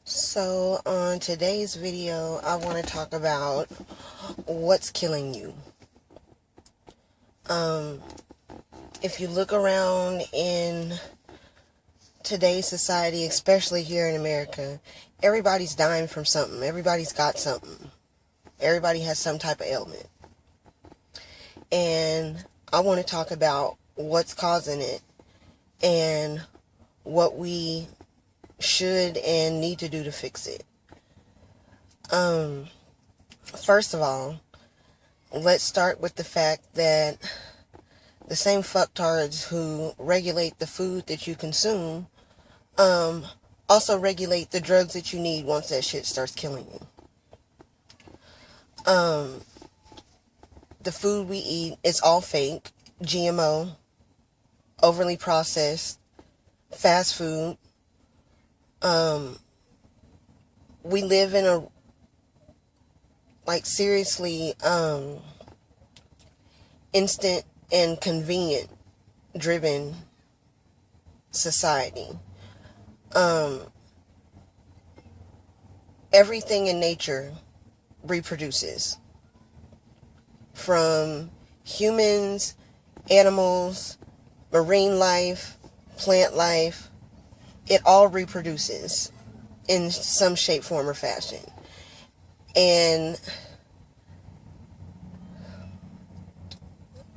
So on today's video, I want to talk about what's killing you. Um, if you look around in today's society, especially here in America, everybody's dying from something. Everybody's got something. Everybody has some type of ailment. And I want to talk about what's causing it and what we should and need to do to fix it. First of all, let's start with the fact that the same fucktards who regulate the food that you consume also regulate the drugs that you need once that shit starts killing you. The food we eat is all fake, GMO, overly processed, fast food. We live in a seriously instant and convenient driven society. Everything in nature reproduces, from humans, animals, marine life, plant life. It all reproduces in some shape, form, or fashion. And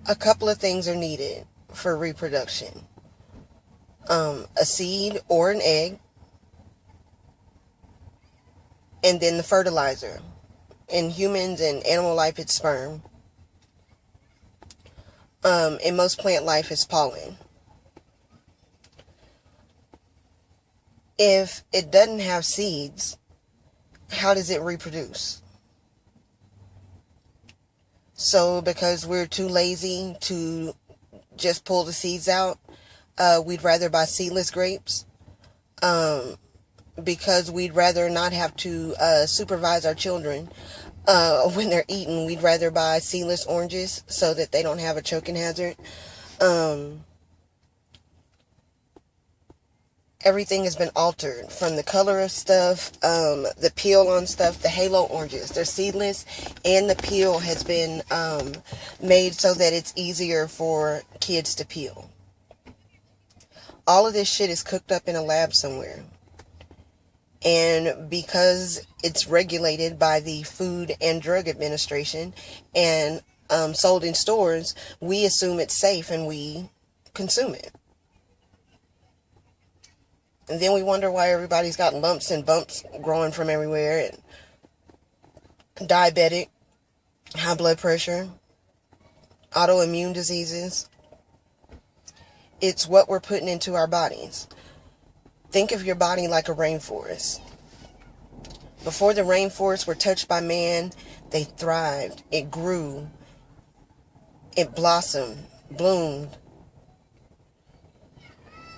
a couple of things are needed for reproduction. A seed or an egg, and then the fertilizer. In humans and animal life, it's sperm. In most plant life, it's pollen. If it doesn't have seeds, how does it reproduce? So because we're too lazy to just pull the seeds out, we'd rather buy seedless grapes. Because we'd rather not have to supervise our children when they're eating. We'd rather buy seedless oranges so that they don't have a choking hazard. Everything has been altered, from the color of stuff, the peel on stuff. The halo oranges, they're seedless, and the peel has been made so that it's easier for kids to peel. All of this shit is cooked up in a lab somewhere. And because it's regulated by the Food and Drug Administration and sold in stores, we assume it's safe and we consume it. And then we wonder why everybody's got lumps and bumps growing from everywhere, and diabetic, high blood pressure, autoimmune diseases. It's what we're putting into our bodies. Think of your body like a rainforest. Before the rainforests were touched by man, they thrived. It grew. It blossomed, bloomed.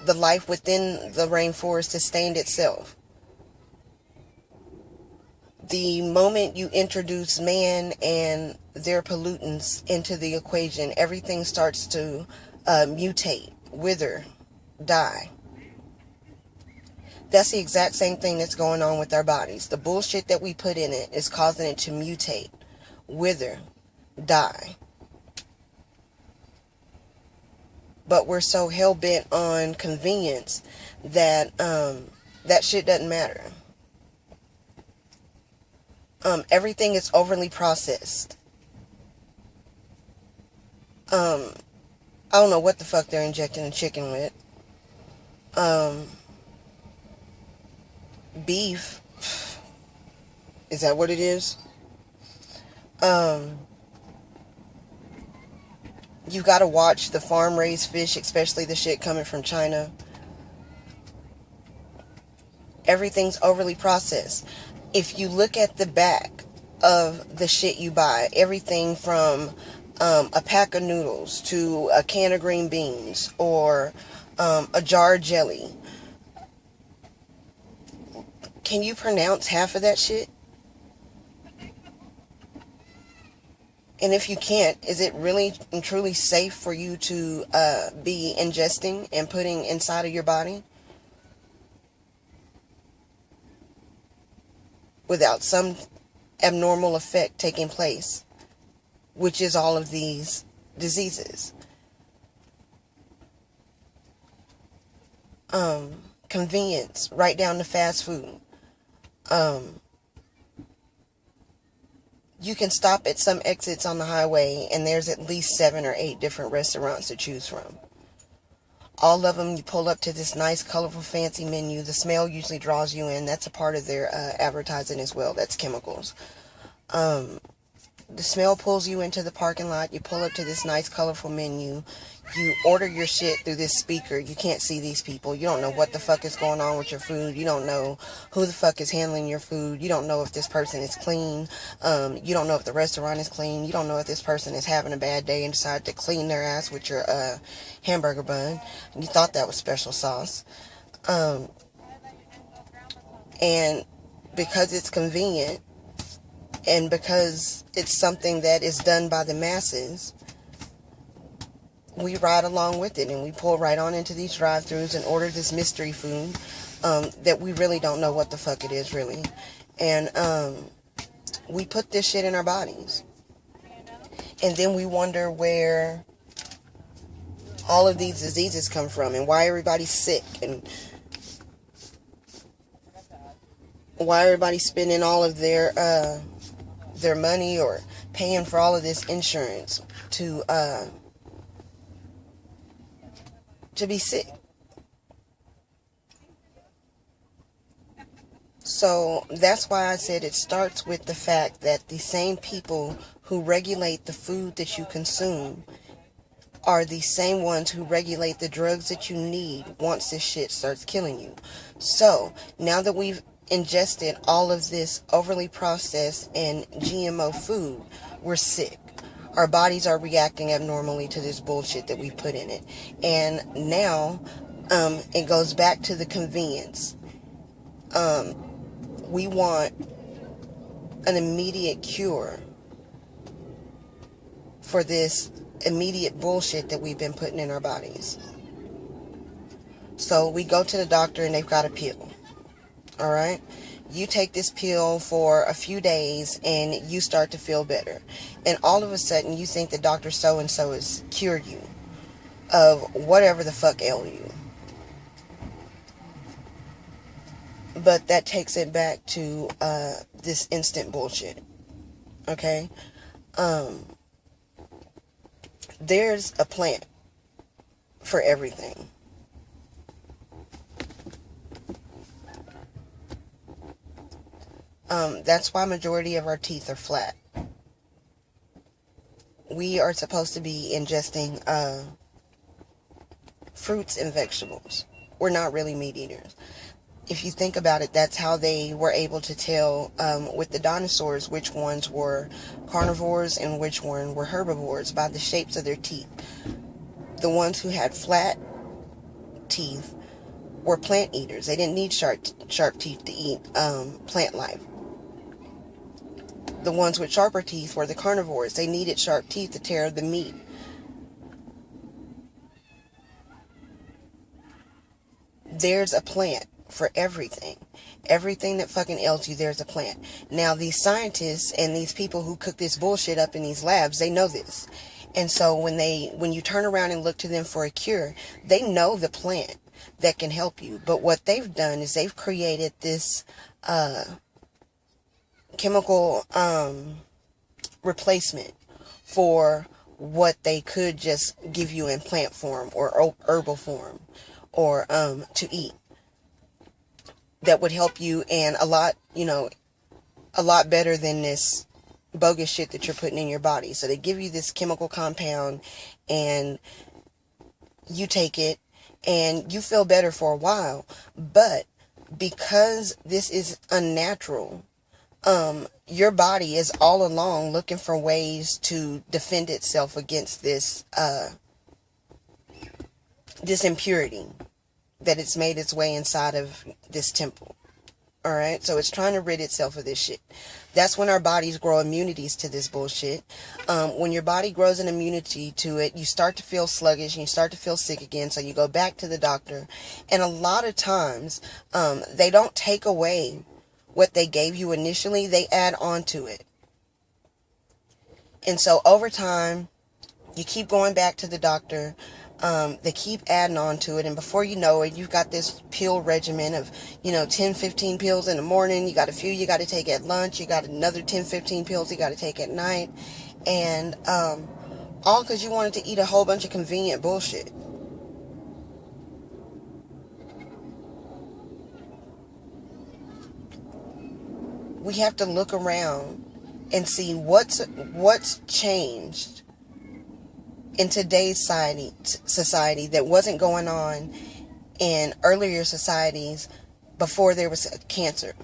The life within the rainforest sustained itself. The moment you introduce man and their pollutants into the equation, everything starts to mutate, wither, die. That's the exact same thing that's going on with our bodies. The bullshit that we put in it is causing it to mutate, wither, die. But we're so hell-bent on convenience that that shit doesn't matter. Everything is overly processed. I don't know what the fuck they're injecting the chicken with. Beef. Is that what it is? You gotta watch the farm-raised fish, especially the shit coming from China. Everything's overly processed. If you look at the back of the shit you buy, everything from a pack of noodles to a can of green beans or a jar of jelly, can you pronounce half of that shit? And if you can't, is it really and truly safe for you to be ingesting and putting inside of your body? without some abnormal effect taking place, which is all of these diseases. Convenience, right down to fast food. You can stop at some exits on the highway and there's at least 7 or 8 different restaurants to choose from. All of them, you pull up to this nice, colorful, fancy menu. The smell usually draws you in. That's a part of their advertising as well. That's chemicals. The smell pulls you into the parking lot. You pull up to this nice, colorful menu. You order your shit through this speaker. You can't see these people. You don't know what the fuck is going on with your food. You don't know who the fuck is handling your food. You don't know if this person is clean. You don't know if the restaurant is clean. You don't know if this person is having a bad day and decided to clean their ass with your hamburger bun. You thought that was special sauce. And because it's convenient, and because it's something that is done by the masses, we ride along with it and we pull right on into these drive-thrus and order this mystery food that we really don't know what the fuck it is really. And we put this shit in our bodies. And then we wonder where all of these diseases come from and why everybody's sick and why everybody's spending all of their money or paying for all of this insurance to be sick. So that's why I said it starts with the fact that the same people who regulate the food that you consume are the same ones who regulate the drugs that you need once this shit starts killing you. So now that we've ingested all of this overly processed and GMO food, we're sick. Our bodies are reacting abnormally to this bullshit that we put in it. And now it goes back to the convenience. We want an immediate cure for this immediate bullshit that we've been putting in our bodies. So we go to the doctor and they've got a pill. Alright? You take this pill for a few days and you start to feel better. And all of a sudden you think that Dr. So-and-so has cured you of whatever the fuck ailed you. But that takes it back to this instant bullshit. Okay? There's a plant for everything. That's why majority of our teeth are flat. We are supposed to be ingesting fruits and vegetables. We're not really meat eaters. If you think about it, that's how they were able to tell with the dinosaurs which ones were carnivores and which one were herbivores by the shapes of their teeth. The ones who had flat teeth were plant eaters. They didn't need sharp teeth to eat plant life. The ones with sharper teeth were the carnivores. They needed sharp teeth to tear the meat. There's a plant for everything. Everything that fucking ails you, there's a plant. Now, these scientists and these people who cook this bullshit up in these labs, they know this. And so when you turn around and look to them for a cure, they know the plant that can help you. But what they've done is they've created this chemical replacement for what they could just give you in plant form or herbal form or to eat that would help you and a lot better than this bogus shit that you're putting in your body. So they give you this chemical compound and you take it and you feel better for a while, but because this is unnatural, your body is all along looking for ways to defend itself against this this impurity that it's made its way inside of this temple. Alright, so it's trying to rid itself of this shit. That's when our bodies grow immunities to this bullshit. When your body grows an immunity to it, you start to feel sluggish and you start to feel sick again, so you go back to the doctor. And a lot of times, they don't take away what they gave you initially, they add on to it. And so over time, you keep going back to the doctor. They keep adding on to it. And before you know it, you've got this pill regimen of, 10, 15 pills in the morning. You got a few you got to take at lunch. You got another 10, 15 pills you got to take at night. And all because you wanted to eat a whole bunch of convenient bullshit. We have to look around and see what's changed in today's society that wasn't going on in earlier societies before there was cancer,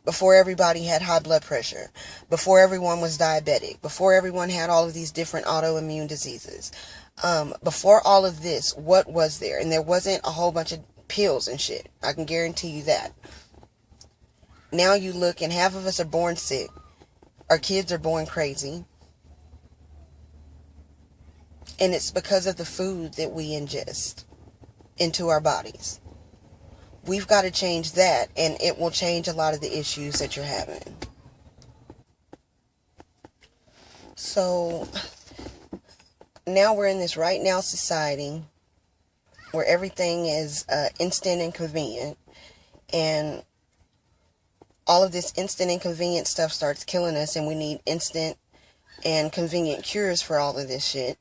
before everybody had high blood pressure, before everyone was diabetic, before everyone had all of these different autoimmune diseases. Before all of this, what was there? And there wasn't a whole bunch of pills and shit. I can guarantee you that. Now you look and half of us are born sick. Our kids are born crazy. And it's because of the food that we ingest into our bodies. We've got to change that, and it will change a lot of the issues that you're having. So now we're in this right now society where everything is instant and convenient, and all of this instant and convenient stuff starts killing us, and we need instant and convenient cures for all of this shit.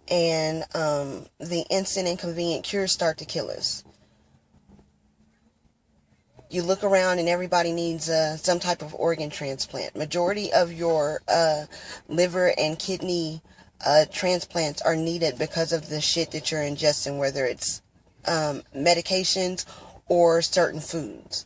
And the instant and convenient cures start to kill us. You look around and everybody needs some type of organ transplant. Majority of your liver and kidney transplants are needed because of the shit that you're ingesting, whether it's medications or certain foods.